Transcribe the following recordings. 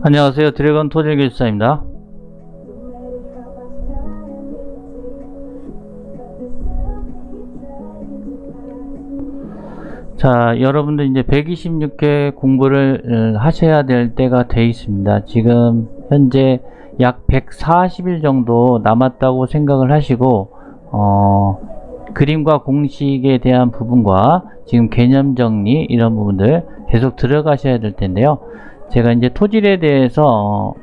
안녕하세요. 드래곤 토질 기술사입니다. 자, 여러분들 이제 126회 공부를 하셔야 될 때가 돼 있습니다. 지금 현재 약 140일 정도 남았다고 생각을 하시고, 그림과 공식에 대한 부분과 지금 개념 정리 이런 부분들 계속 들어가셔야 될 텐데요. 제가 이제 토질에 대해서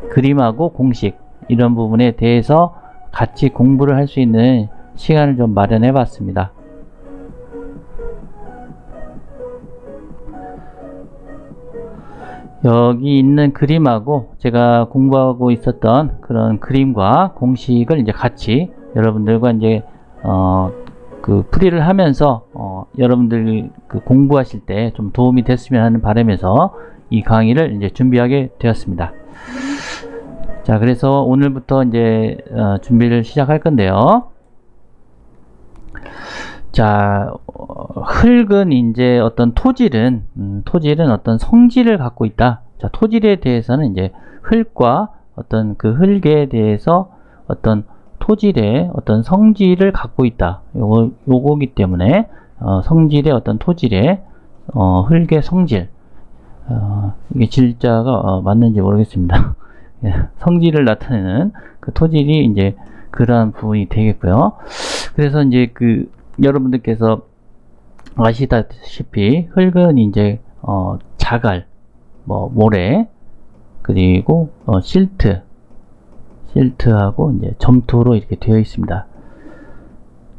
그림하고 공식 이런 부분에 대해서 같이 공부를 할 수 있는 시간을 좀 마련해 봤습니다. 여기 있는 그림하고 제가 공부하고 있었던 그런 그림과 공식을 이제 같이 여러분들과 이제 그 풀이를 하면서 여러분들 그 공부하실 때 좀 도움이 됐으면 하는 바람에서 이 강의를 이제 준비하게 되었습니다. 자, 그래서 오늘부터 이제 준비를 시작할 건데요. 자, 흙은 이제 어떤 토질은 어떤 성질을 갖고 있다. 자, 토질에 대해서는 이제 흙과 어떤 그 흙에 대해서 어떤 토질의 어떤 성질을 갖고 있다. 요거기 때문에 성질의 어떤 토질의 흙의 성질. 이게 질자가 맞는지 모르겠습니다. 성질을 나타내는 그 토질이 이제 그러한 부분이 되겠고요. 그래서 이제 그 여러분들께서 아시다시피 흙은 이제 자갈, 모래, 그리고 실트하고 이제 점토로 이렇게 되어 있습니다.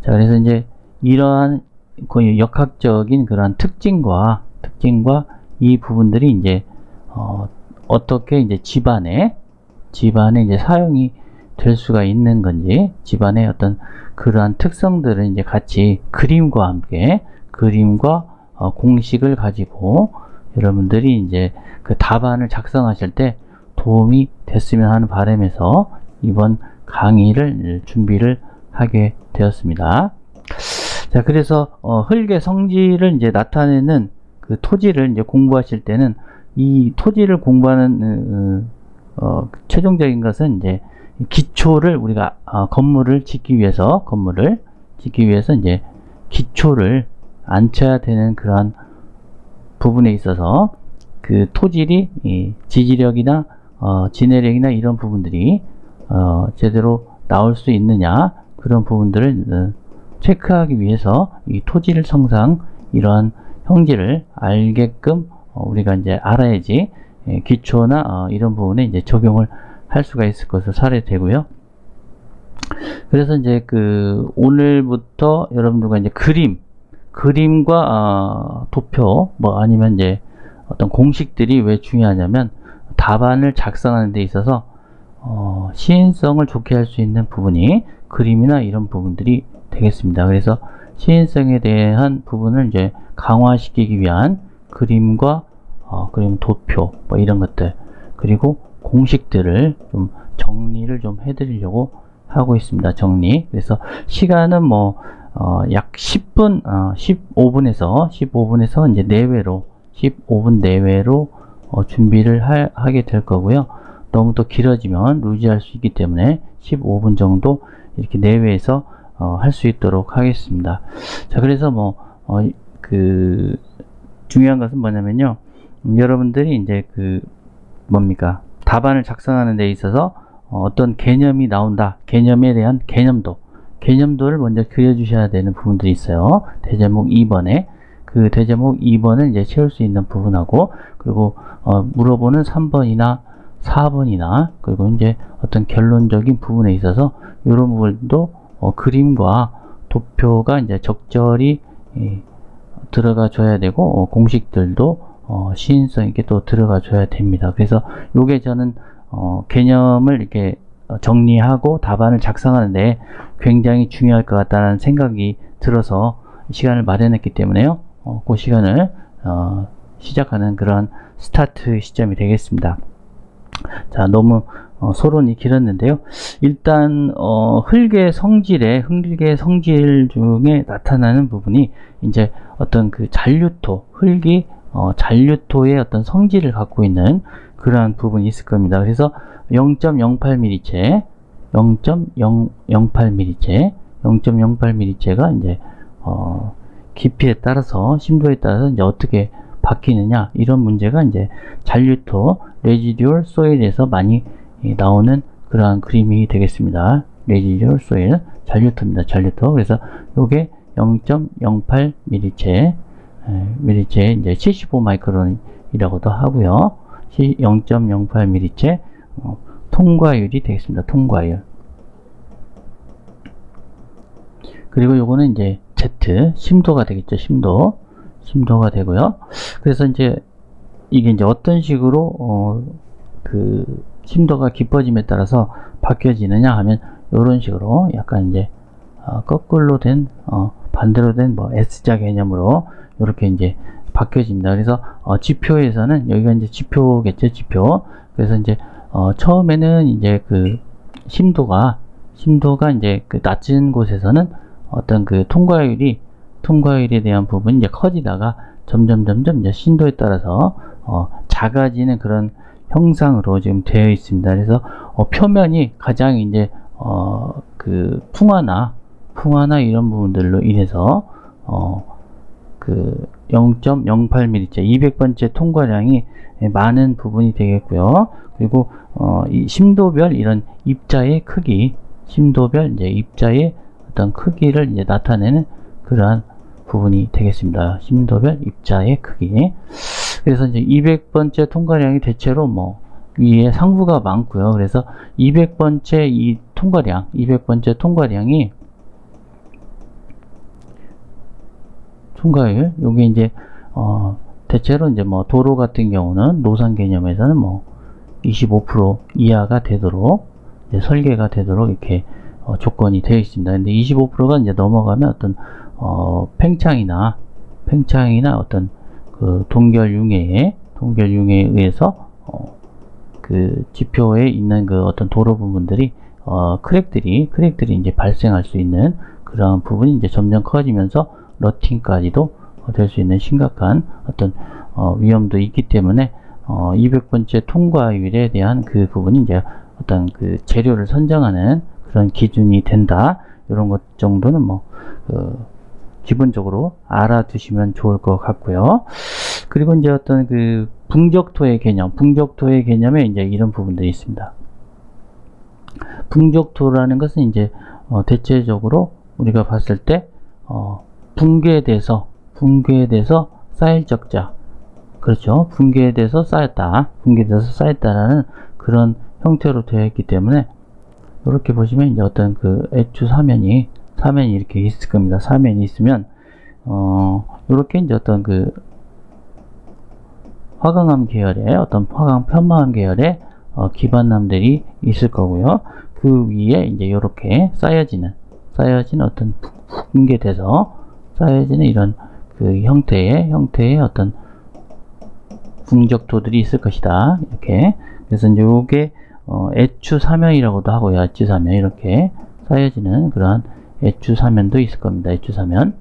자, 그래서 이제 이러한 거의 역학적인 그러한 특징과 이 부분들이 이제 어떻게 이제 집안에 이제 사용이 될 수가 있는 건지, 집안의 어떤 그러한 특성들을 이제 같이 그림과 함께 공식을 가지고 여러분들이 이제 그 답안을 작성하실 때 도움이 됐으면 하는 바람에서 이번 강의를 준비를 하게 되었습니다. 자, 그래서 흙의 성질을 이제 나타내는 그 토지를 이제 공부하실 때는 이 토지를 공부하는 최종적인 것은 이제 기초를 우리가 건물을 짓기 위해서 이제 기초를 앉혀야 되는 그러한 부분에 있어서 그 토질이 지지력이나 진해력이나 이런 부분들이 제대로 나올 수 있느냐, 그런 부분들을 체크하기 위해서 이 토질 성상 이러한 형질을 알게끔 우리가 이제 알아야지 기초나 이런 부분에 이제 적용을 할 수가 있을 것으로 사례되고요. 그래서 이제 그 오늘부터 여러분들과 이제 그림과 도표 아니면 이제 어떤 공식들이 왜 중요하냐면 답안을 작성하는 데 있어서 시인성을 좋게 할 수 있는 부분이 그림이나 이런 부분들이 되겠습니다. 그래서 시인성에 대한 부분을 이제 강화시키기 위한 그림과 그림 도표 이런 것들, 그리고 공식들을 좀 정리를 좀 해드리려고 하고 있습니다. 정리. 그래서 시간은 약 10분, 15분에서 이제 내외로 15분 내외로 준비를 하게 될 거고요. 너무 또 길어지면 루즈할 수 있기 때문에 15분 정도 이렇게 내외에서 할 수 있도록 하겠습니다. 자, 그래서 그 중요한 것은 뭐냐면요. 여러분들이 이제 답안을 작성하는 데 있어서 어떤 개념이 나온다. 개념에 대한 개념도를 먼저 그려주셔야 되는 부분들이 있어요. 대제목 2번에 그 대제목 2번을 이제 채울 수 있는 부분하고, 그리고 물어보는 3번이나 4번이나 그리고 이제 어떤 결론적인 부분에 있어서 이런 부분도 그림과 도표가 이제 적절히 들어가 줘야 되고, 공식들도 시인성 있게 또 들어가 줘야 됩니다. 그래서 요게 저는 개념을 이렇게 정리하고 답안을 작성하는데 굉장히 중요할 것 같다는 생각이 들어서 시간을 마련했기 때문에요. 그 시간을 시작하는 그런 스타트 시점이 되겠습니다. 자, 너무 소론이 길었는데요. 일단 흙의 성질 중에 나타나는 부분이 이제 어떤 그 잔류토, 흙이 잔류토의 어떤 성질을 갖고 있는 그러한 부분이 있을 겁니다. 그래서 0.08mm째, 0.08mm째가 이제 깊이에 따라서, 심도에 따라서 이제 어떻게 바뀌느냐, 이런 문제가 이제 잔류토, 레지듀얼 소일에서 많이 나오는 그러한 그림이 되겠습니다. 레지듀얼 소일, 잔류토입니다. 잔류토. 그래서 요게 0.08mm째, 미리째 이제 75 마이크론이라고도 하고요. 0.08mm째 통과율이 되겠습니다. 통과율. 그리고 요거는 이제 Z, 심도가 되겠죠. 심도가 되고요. 그래서 이제 이게 이제 어떤 식으로 그 심도가 깊어짐에 따라서 바뀌어지느냐 하면 이런 식으로 약간 이제 거꾸로 된 반대로 된 뭐 S자 개념으로 이렇게 이제 바뀌어집니다. 그래서 지표에서는 여기가 이제 지표겠죠. 지표. 그래서 이제 처음에는 이제 그 심도가 이제 그 낮은 곳에서는 어떤 그 통과율에 대한 부분이 이제 커지다가 점점 이제 심도에 따라서 작아지는 그런 형상으로 지금 되어 있습니다. 그래서 표면이 가장 이제 그 풍화나 이런 부분들로 인해서 그 0.08mm째 200번째 통과량이 많은 부분이 되겠고요. 그리고 이 심도별 이런 입자의 크기, 심도별 이제 입자의 어떤 크기를 이제 나타내는 그러한 부분이 되겠습니다. 심도별 입자의 크기. 그래서 이제 200번째 통과량이 대체로 뭐 위에 상부가 많고요. 그래서 200번째 이 통과량, 200번째 통과량이 통과율, 요게 이제 대체로 이제 뭐 도로 같은 경우는 노선 개념에서는 뭐 25% 이하가 되도록 이제 설계가 되도록 이렇게 조건이 되어 있습니다. 근데 25%가 이제 넘어가면 어떤 팽창이나 어떤 그 동결 융해에 의해서 그 지표에 있는 그 어떤 도로 부분들이 크랙들이 이제 발생할 수 있는 그런 부분이 이제 점점 커지면서 러팅까지도 될 수 있는 심각한 어떤 위험도 있기 때문에 200번째 통과율에 대한 그 부분이 이제 어떤 그 재료를 선정하는 그런 기준이 된다. 이런 것 정도는 뭐 기본적으로 알아두시면 좋을 것 같고요. 그리고 이제 어떤 그 붕적토의 개념에 이제 이런 부분들이 있습니다. 붕적토라는 것은 이제 대체적으로 우리가 봤을 때 붕괴돼서 쌓일 적자, 그렇죠. 붕괴돼서 쌓였다라는 그런 형태로 되어 있기 때문에 이렇게 보시면 이제 어떤 그 애추 사면이 이렇게 있을 겁니다. 사면이 있으면 이렇게 이제 어떤 그 화강암 계열의 편마암 계열의 기반남들이 있을 거고요. 그 위에 이제 이렇게 쌓여지는 어떤 붕괴돼서 쌓여지는 이런 그 형태의 어떤 붕적토들이 있을 것이다. 이렇게. 그래서 이제 요게 애추 사면이라고도 하고요. 애추 사면, 이렇게 쌓여지는 그러한 애추 사면도 있을 겁니다. 애추 사면.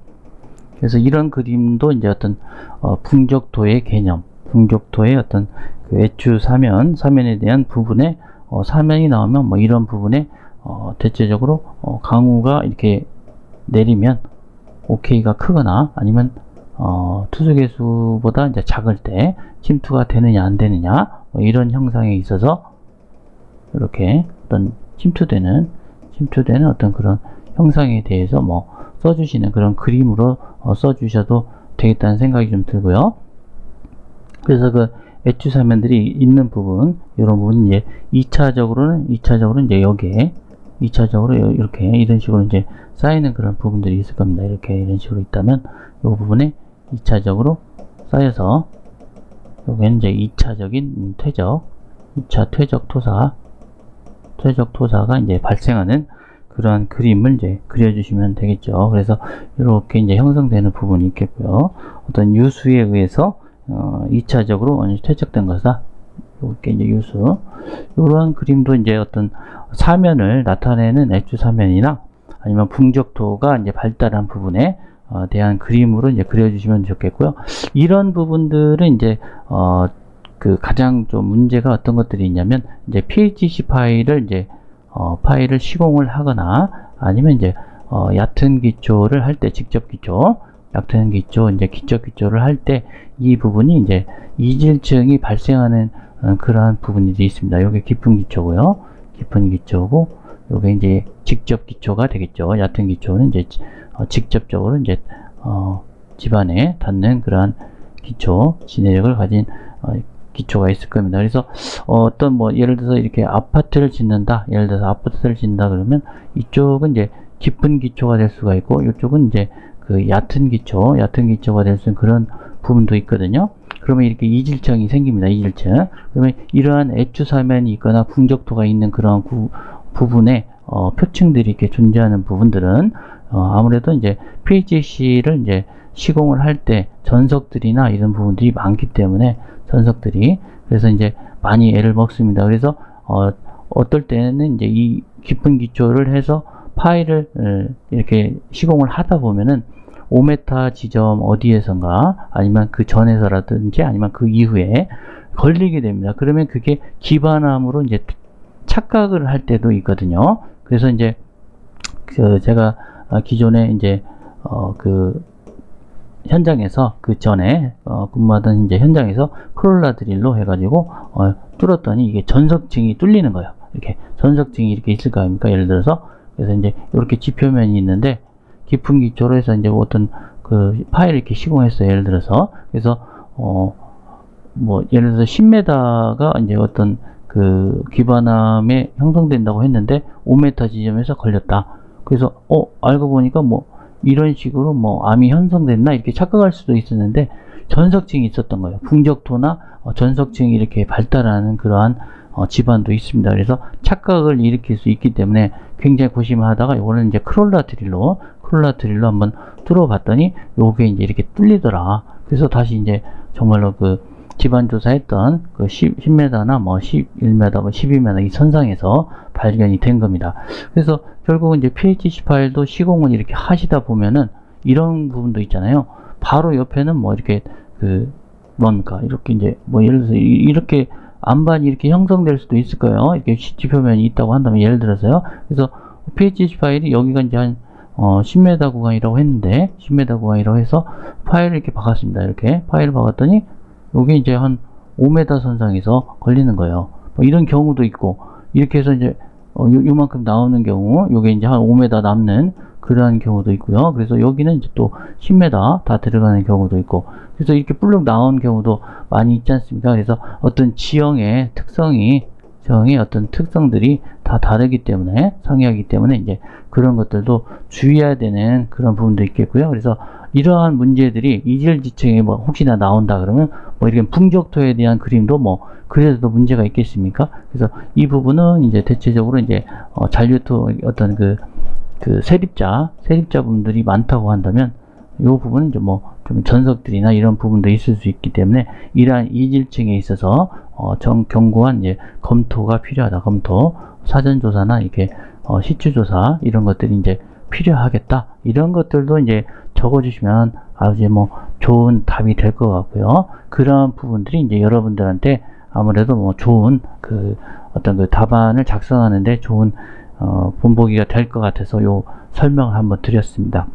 그래서 이런 그림도 이제 어떤 붕적토의 개념, 붕적토의 어떤 그 애추 사면에 대한 부분에 사면이 나오면 뭐 이런 부분에 대체적으로 강우가 이렇게 내리면 OK가 크거나 아니면 투수계수보다 이제 작을 때 침투가 되느냐 안 되느냐 뭐 이런 형상에 있어서 이렇게 어떤 침투되는 어떤 그런 형상에 대해서 뭐 써주시는 그런 그림으로 써주셔도 되겠다는 생각이 좀 들고요. 그래서 그 애추 사면들이 있는 부분, 이런 부분 이제 2차적으로는 이제 여기에 2차적으로 이렇게 이런 식으로 이제 쌓이는 그런 부분들이 있을 겁니다. 이렇게 이런 식으로 있다면 이 부분에 2차적으로 쌓여서 여기는 이제 2차적인 퇴적, 2차 퇴적 토사가 이제 발생하는 그러한 그림을 이제 그려주시면 되겠죠. 그래서 이렇게 이제 형성되는 부분이 있겠고요. 어떤 유수에 의해서 2차적으로 퇴적된 것이다. 요게 이제 유수. 요러한 그림도 이제 어떤 사면을 나타내는 엣주 사면이나 아니면 풍적토가 이제 발달한 부분에 대한 그림으로 이제 그려주시면 좋겠고요. 이런 부분들은 이제 그 가장 좀 문제가 어떤 것들이 있냐면 이제 PHC 파일을 이제 파일을 시공을 하거나 아니면 이제 얕은 기초를 할 때 직접 기초, 얕은 기초, 이제 기적 기초를 할 때 이 부분이 이제 이질증이 발생하는 그러한 부분들이 있습니다. 요게 깊은 기초고요. 깊은 기초고 요게 이제 직접 기초가 되겠죠. 얕은 기초는 이제 직접적으로 이제 집안에 닿는 그러한 기초, 지내력을 가진 기초가 있을 겁니다. 그래서 어떤 뭐 예를 들어서 이렇게 아파트를 짓는다. 예를 들어서 아파트를 짓는다 그러면 이쪽은 이제 깊은 기초가 될 수가 있고 이쪽은 이제 그 얕은 기초가 될 수 있는 그런 부분도 있거든요. 그러면 이렇게 이질청이 생깁니다. 이질청. 그러면 이러한 엣주 사면이 있거나 풍적토가 있는 그런 부분에 표층들이 이렇게 존재하는 부분들은 아무래도 이제 PHC를 이제 시공을 할 때 전석들이나 이런 부분들이 많기 때문에 전석들이 그래서 이제 많이 애를 먹습니다. 그래서 어떨 때는 이제 이 깊은 기초를 해서 파일을 이렇게 시공을 하다 보면은 5m 지점 어디에선가 아니면 그 전에서라든지 아니면 그 이후에 걸리게 됩니다. 그러면 그게 기반함으로 이제 착각을 할 때도 있거든요. 그래서 이제 제가 기존에 이제 그 현장에서 그 전에 근무하던 이제 현장에서 크롤라 드릴로 해가지고 뚫었더니 이게 전석층이 뚫리는 거예요. 이렇게 전석층이 이렇게 있을 거 아닙니까? 예를 들어서 그래서 이제 이렇게 지표면이 있는데 깊은 기초로 해서 이제 어떤 그 파일을 이렇게 시공했어요. 예를 들어서 그래서 뭐 예를 들어서 10m가 이제 어떤 그 기반함에 형성된다고 했는데 5m 지점에서 걸렸다. 그래서 알고 보니까 뭐 이런 식으로 뭐 암이 형성됐나 이렇게 착각할 수도 있었는데 전석층이 있었던 거예요. 풍적토나 전석층이 이렇게 발달하는 그러한 집안도 있습니다. 그래서 착각을 일으킬 수 있기 때문에 굉장히 고심하다가 이거는 이제 크롤라 드릴로 한번 뚫어봤더니 요게 이제 이렇게 뚫리더라. 그래서 다시 이제 정말로 그 집안 조사했던 그 10m나 뭐 11m, 뭐 12m 이 선상에서 발견이 된 겁니다. 그래서 결국은 이제 PHC 파일도 시공을 이렇게 하시다 보면은 이런 부분도 있잖아요. 바로 옆에는 뭐 이렇게 그 뭡니까 이렇게 이제 뭐 예를 들어서 이렇게 안반이 이렇게 형성될 수도 있을 거예요. 이렇게 지표면이 있다고 한다면 예를 들어서요. 그래서 PHC 파일이 여기가 이제 한 10m 구간이라고 했는데 10m 구간이라고 해서 파일을 이렇게 박았습니다. 이렇게 파일을 박았더니 요게 이제 한 5m 선상에서 걸리는 거예요. 뭐 이런 경우도 있고 이렇게 해서 이제 요만큼 나오는 경우 요게 이제 한 5m 남는 그러한 경우도 있고요. 그래서 여기는 이제 또 10m 다 들어가는 경우도 있고 그래서 이렇게 불룩 나온 경우도 많이 있지 않습니까? 그래서 어떤 지형의 어떤 특성들이 다 다르기 때문에 상이하기 때문에 이제 그런 것들도 주의해야 되는 그런 부분도 있겠고요. 그래서 이러한 문제들이 이질지층에 뭐 혹시나 나온다 그러면 뭐 이렇게 풍적토에 대한 그림도 뭐 그래도 문제가 있겠습니까? 그래서 이 부분은 이제 대체적으로 이제 잔류토 어떤 그 세립자 분들이 많다고 한다면 이 부분은 이제 뭐 좀 전석들이나 이런 부분도 있을 수 있기 때문에 이러한 이질층에 있어서 견고한 이제 검토가 필요하다. 검토, 사전조사나 이렇게 시추조사 이런 것들이 이제 필요하겠다. 이런 것들도 이제 적어주시면 아주 뭐 좋은 답이 될 것 같고요. 그런 부분들이 이제 여러분들한테 아무래도 뭐 좋은 그 어떤 그 답안을 작성하는데 좋은 본보기가 될 것 같아서 요 설명을 한번 드렸습니다.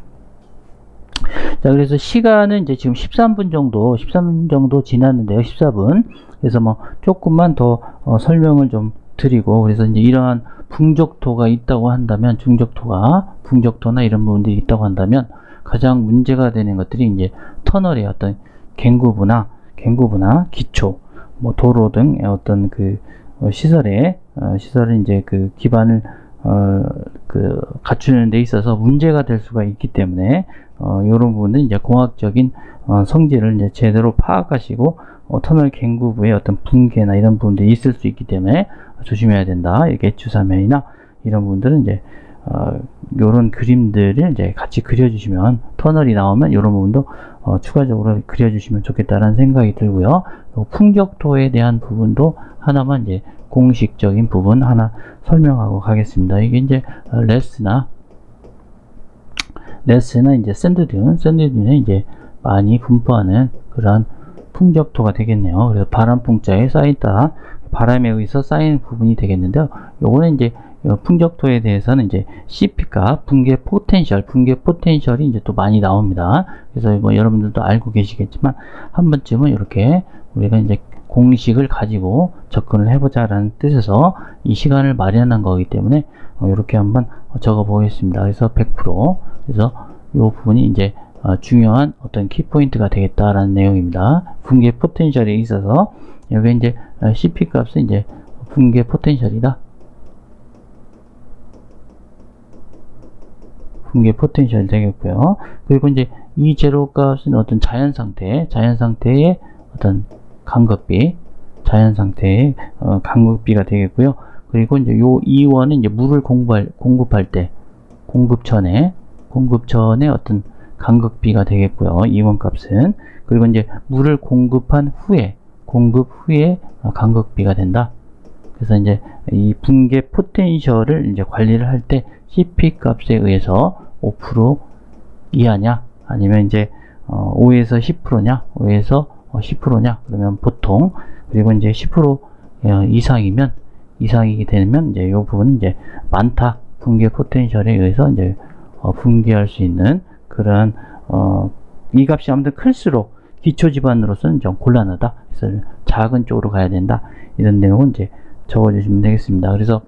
자, 그래서 시간은 이제 지금 13분 정도 지났는데요. 14분. 그래서 뭐 조금만 더 설명을 좀 드리고 그래서 이제 이러한 풍적토가 있다고 한다면 풍적토나 이런 부분들이 있다고 한다면 가장 문제가 되는 것들이 이제 터널의 어떤 갱구부나 기초, 뭐 도로 등 어떤 그 시설을 이제 그 기반을 갖추는 데 있어서 문제가 될 수가 있기 때문에 이런 부분은 이제 공학적인 성질을 이제 제대로 파악하시고 터널 갱구부의 어떤 붕괴나 이런 부분들이 있을 수 있기 때문에 조심해야 된다. 이렇게 엣주 사면이나 이런 부분들은 이제 요런 그림들을 이제 같이 그려주시면, 터널이 나오면 요런 부분도 추가적으로 그려주시면 좋겠다라는 생각이 들고요. 풍격토에 대한 부분도 하나만 이제 공식적인 부분 하나 설명하고 가겠습니다. 이게 이제 레스나 이제 샌드듄에 이제 많이 분포하는 그런 풍격토가 되겠네요. 그래서 바람풍자에 쌓였다, 바람에 의해서 쌓이는 부분이 되겠는데요. 요거는 이제 풍격토에 대해서는 이제 CP값, 붕괴 포텐셜이 이제 또 많이 나옵니다. 그래서 뭐 여러분들도 알고 계시겠지만 한 번쯤은 이렇게 우리가 이제 공식을 가지고 접근을 해보자라는 뜻에서 이 시간을 마련한 거기 때문에 이렇게 한번 적어 보겠습니다. 그래서 100%, 그래서 이 부분이 이제 중요한 어떤 키포인트가 되겠다라는 내용입니다. 붕괴 포텐셜에 있어서 여기 이제 CP 값은 이제 붕괴 포텐셜이다. 붕괴 포텐셜이 되겠고요. 그리고 이제 이 제로 값은 어떤 자연 상태의 어떤 간극비, 자연 상태의 간극비가 되겠고요. 그리고 이제 요 E1은 이제 물을 공급할 때, 공급 전에 어떤 간극비가 되겠고요. E1 값은. 그리고 이제 물을 공급 후에 간극비가 된다. 그래서 이제 이 붕괴 포텐셜을 이제 관리를 할 때 CP 값에 의해서 5% 이하냐, 아니면 이제 5에서 10%냐, 5에서 10%냐, 그러면 보통, 그리고 이제 10% 이상이게 되면 이제 이 부분은 이제 많다, 붕괴 포텐셜에 의해서 이제 붕괴할 수 있는 그런 이 값이 아무튼 클수록 기초 집안으로서는 좀 곤란하다. 그래서 작은 쪽으로 가야 된다. 이런 내용은 이제 적어주시면 되겠습니다. 그래서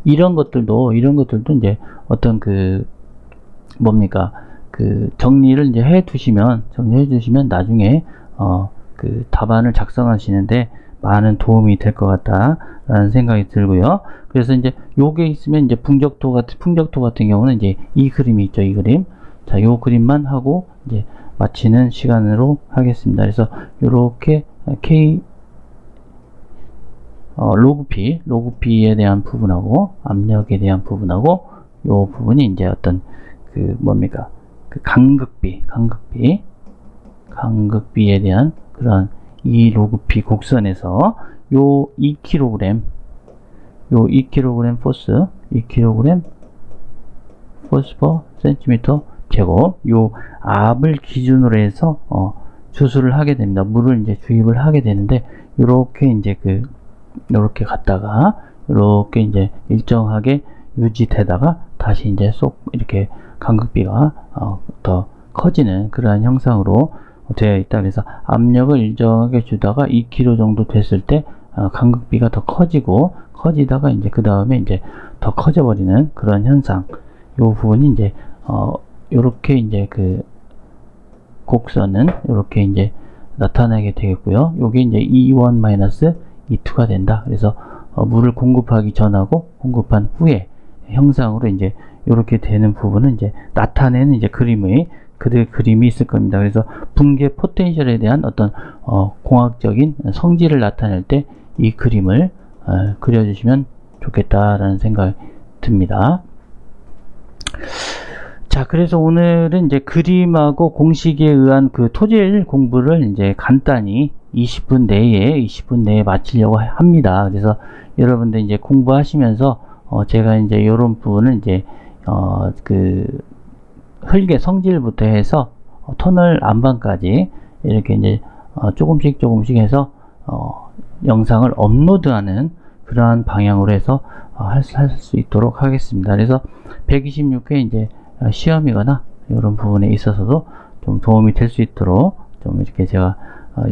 이런 것들도 이제 어떤 정리를 이제 정리해 두시면 나중에 그 답안을 작성하시는데 많은 도움이 될 것 같다라는 생각이 들고요. 그래서 이제 요게 있으면 이제 풍격토 같은 경우는 이제 이 그림이 있죠. 이 그림. 자, 요 그림만 하고 이제 마치는 시간으로 하겠습니다. 그래서 요렇게 로그 P에 대한 부분하고 압력에 대한 부분하고 요 부분이 이제 어떤 간극비에 대한 그런 이 로그 P 곡선에서 요 2kg 포스, 2kg 포스 퍼 센티미터 제곱, 요 압을 기준으로 해서 주수를 하게 됩니다. 물을 이제 주입을 하게 되는데, 요렇게 이제 요렇게 갔다가 요렇게 이제 일정하게 유지되다가 다시 이제 쏙 이렇게 간극비가 더 커지는 그러한 형상으로 되어 있다. 그래서 압력을 일정하게 주다가 2kg 정도 됐을 때 간극비가 더 커지다가 이제 그 다음에 이제 더 커져 버리는 그런 현상. 요 부분이 이제 요렇게 이제 곡선은 요렇게 이제 나타나게 되겠고요. 요게 이제 E1 E2가 된다. 그래서 물을 공급하기 전하고 공급한 후에 형상으로 이제 요렇게 되는 부분은 이제 나타내는 이제 그림이 있을 겁니다. 그래서 붕괴 포텐셜에 대한 어떤 공학적인 성질을 나타낼 때 이 그림을 그려주시면 좋겠다라는 생각이 듭니다. 자, 그래서 오늘은 이제 그림하고 공식에 의한 토질 공부를 이제 간단히 20분 내에 마치려고 합니다. 그래서 여러분들 이제 공부하시면서 제가 이제 이런 부분을 이제 흙의 성질부터 해서 터널 안방까지 이렇게 이제 조금씩 해서 영상을 업로드하는 그러한 방향으로 해서 할 수 있도록 하겠습니다. 그래서 126회 이제 시험이거나 이런 부분에 있어서도 좀 도움이 될 수 있도록 좀 이렇게 제가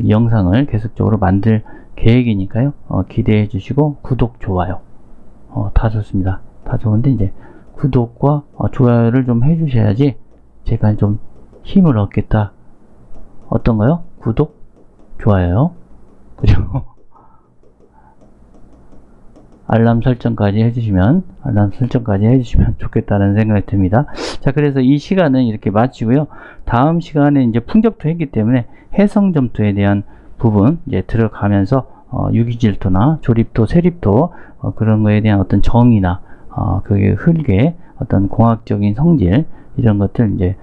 이 영상을 계속적으로 만들 계획이니까요. 기대해 주시고 구독, 좋아요 다 좋습니다. 다 좋은데 이제 구독과 좋아요를 좀 해 주셔야지 제가 좀 힘을 얻겠다. 어떤가요? 구독, 좋아요, 그리고 알람 설정까지 해주시면 좋겠다는 생각이 듭니다. 자, 그래서 이 시간은 이렇게 마치고요. 다음 시간에 이제 풍적토 했기 때문에 해성점토에 대한 부분 이제 들어가면서 유기질토나 조립토, 세립토 그런 거에 대한 어떤 정의나 그게 흙의 어떤 공학적인 성질 이런 것들 이제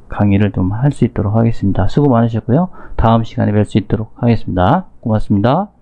강의를 좀 할 수 있도록 하겠습니다. 수고 많으셨고요. 다음 시간에 뵐 수 있도록 하겠습니다. 고맙습니다.